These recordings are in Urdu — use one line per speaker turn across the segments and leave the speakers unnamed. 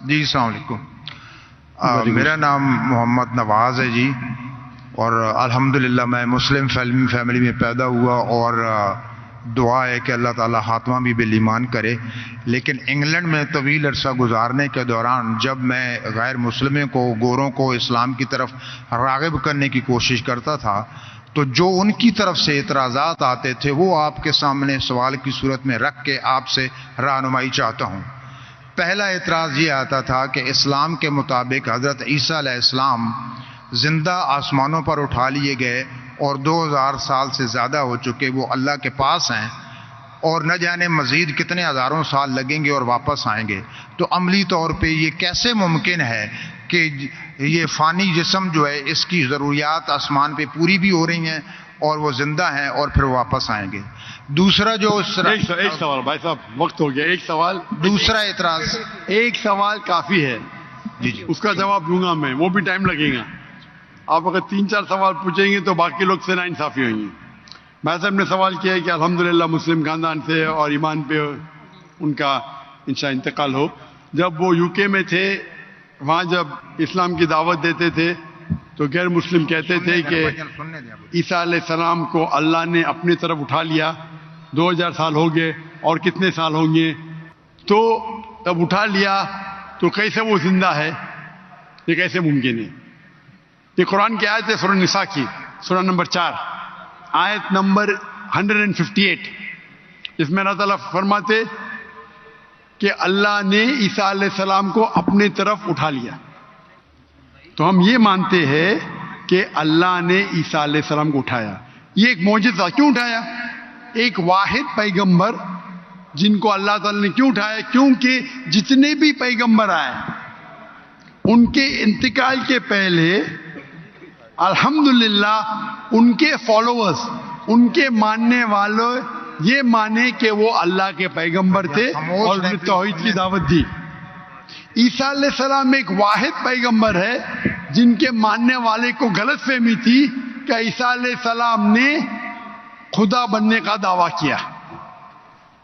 جی السلام علیکم. میرا نام محمد نواز ہے جی، اور الحمدللہ میں مسلم فیملی میں پیدا ہوا، اور دعا ہے کہ اللہ تعالیٰ خاتمہ بھی بالایمان کرے. لیکن انگلینڈ میں طویل عرصہ گزارنے کے دوران جب میں غیر مسلموں کو، گوروں کو اسلام کی طرف راغب کرنے کی کوشش کرتا تھا، تو جو ان کی طرف سے اعتراضات آتے تھے وہ آپ کے سامنے سوال کی صورت میں رکھ کے آپ سے رہنمائی چاہتا ہوں. پہلا اعتراض یہ آتا تھا کہ اسلام کے مطابق حضرت عیسیٰ علیہ السلام زندہ آسمانوں پر اٹھا لیے گئے اور 2000 سال سے زیادہ ہو چکے وہ اللہ کے پاس ہیں، اور نہ جانے مزید کتنے ہزاروں سال لگیں گے اور واپس آئیں گے. تو عملی طور پہ یہ کیسے ممکن ہے کہ یہ فانی جسم جو ہے اس کی ضروریات آسمان پہ پوری بھی ہو رہی ہیں اور وہ زندہ ہیں اور پھر واپس آئیں گے؟ دوسرا جو
ایک سوال بھائی صاحب، وقت ہو گیا. ایک سوال،
دوسرا اعتراض،
ایک سوال کافی ہے.
جی جی
اس کا جواب دوں گا میں، وہ بھی ٹائم لگے گا. آپ اگر 3-4 سوال پوچھیں گے تو باقی لوگ سے ناانصافی ہوئیں گی. بھائی صاحب نے سوال کیا ہے کہ الحمدللہ مسلم خاندان سے اور ایمان پہ ان کا انشاء انتقال ہو. جب وہ یو کے میں تھے، وہاں جب اسلام کی دعوت دیتے تھے تو غیر مسلم کہتے تھے کہ عیسیٰ علیہ السلام کو اللہ نے اپنی طرف اٹھا لیا، 2000 سال ہو گئے اور کتنے سال ہوں گے، تو تب اٹھا لیا تو کیسے وہ زندہ ہے؟ یہ کیسے ممکن ہے؟ یہ قرآن کی آیت ہے سورہ نساء کی، سورہ نمبر 4 آیت نمبر 158. اس میں اللہ تعالیٰ فرماتے کہ اللہ نے عیسیٰ علیہ السلام کو اپنے طرف اٹھا لیا. تو ہم یہ مانتے ہیں کہ اللہ نے عیسیٰ علیہ السلام کو اٹھایا. یہ ایک معجزہ. کیوں اٹھایا؟ ایک واحد پیغمبر جن کو اللہ تعالیٰ نے کیوں اٹھایا؟ کیونکہ جتنے بھی پیغمبر آئے ان کے انتقال کے پہلے الحمدللہ ان کے فالوورز، ان کے ماننے والوں یہ مانے کہ وہ اللہ کے پیغمبر تھے اور انہیں توحید کی دعوت دی. عیسیٰ علیہ السلام ایک واحد پیغمبر ہے جن کے ماننے والے کو غلط فہمی تھی کہ عیسیٰ علیہ السلام نے خدا بننے کا دعویٰ کیا.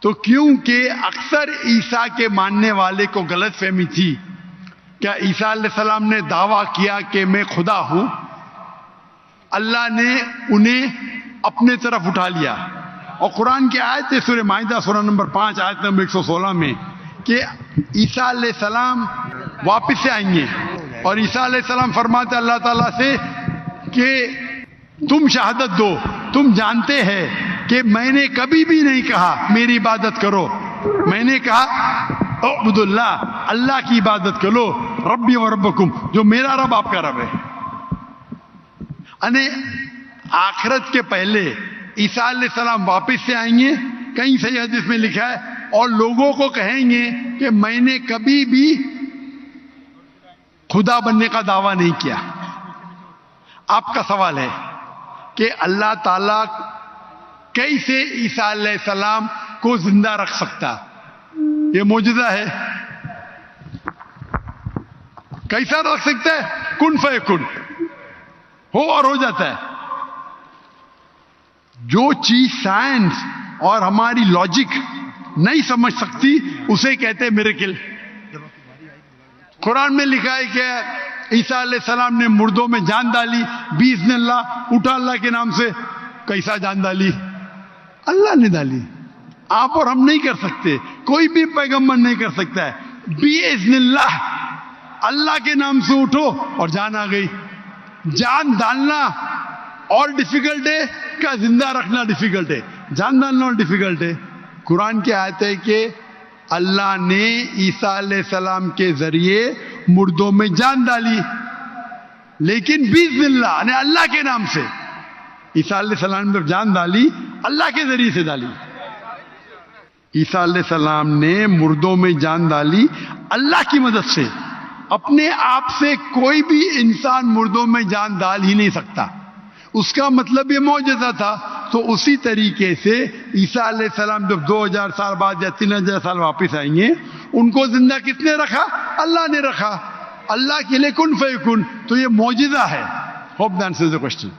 تو کیونکہ اکثر عیسیٰ کے ماننے والے کو غلط فہمی تھی کہ عیسیٰ علیہ السلام نے دعویٰ کیا کہ میں خدا ہوں، اللہ نے انہیں اپنے طرف اٹھا لیا. اور قرآن کی آیت ہے سورہ مائدہ سورہ نمبر 5 آیت نمبر 116 میں کہ عیسیٰ علیہ السلام واپس سے آئیں گے، اور عیسیٰ علیہ السلام فرماتے اللہ تعالیٰ سے کہ تم شہادت دو، تم جانتے ہیں کہ میں نے کبھی بھی نہیں کہا میری عبادت کرو، میں نے کہا اعبد اللہ، اللہ کی عبادت کرو، ربی و ربکم، جو میرا رب آپ کا رب ہے. یعنی آخرت کے پہلے عیسیٰ علیہ السلام واپس سے آئیں گے، کہیں صحیح حدیث میں لکھا ہے، اور لوگوں کو کہیں گے کہ میں نے کبھی بھی خدا بننے کا دعویٰ نہیں کیا. آپ کا سوال ہے کہ اللہ تعالیٰ کیسے عیسیٰ علیہ السلام کو زندہ رکھ سکتا؟ یہ معجزہ ہے. کیسا رکھ سکتا ہے؟ کن فیکن، ہو اور ہو جاتا ہے. جو چیز سائنس اور ہماری لاجک نہیں سمجھ سکتی اسے کہتے ہیں میریکل. قرآن میں لکھا ہے کہ عیسیٰ علیہ السلام نے مردوں میں جان ڈالی باذن اللہ، اٹھا اللہ کے نام سے. کیسا جان ڈالی؟ اللہ نے ڈالی. آپ اور ہم نہیں کر سکتے، کوئی بھی پیغمبر نہیں کر سکتا ہے. باذن اللہ، اللہ کے نام سے اٹھو اور جان آ گئی. جان ڈالنا اور ڈیفیکلٹ ہے کیا زندہ رکھنا ڈیفیکلٹ ہے؟ جان ڈالنا اور ڈیفیکلٹ ہے. قرآن کی آیت ہے کہ اللہ نے عیسیٰ علیہ السلام کے ذریعے مردوں میں جان ڈالی، لیکن باذن اللہ یعنی اللہ کے نام سے. عیسیٰ علیہ السلام نے جان ڈالی اللہ کے ذریعے سے ڈالی. عیسیٰ علیہ السلام نے مردوں میں جان ڈالی اللہ کی مدد سے. اپنے آپ سے کوئی بھی انسان مردوں میں جان ڈال ہی نہیں سکتا. اس کا مطلب یہ معجزہ تھا. تو اسی طریقے سے عیسیٰ علیہ السلام جب 2000 سال بعد یا 3000 سال واپس آئیں گے، ان کو زندہ کس نے رکھا؟ اللہ نے رکھا. اللہ کے لیے کن فیکن. تو یہ معجزہ ہے. Hope that answers the question.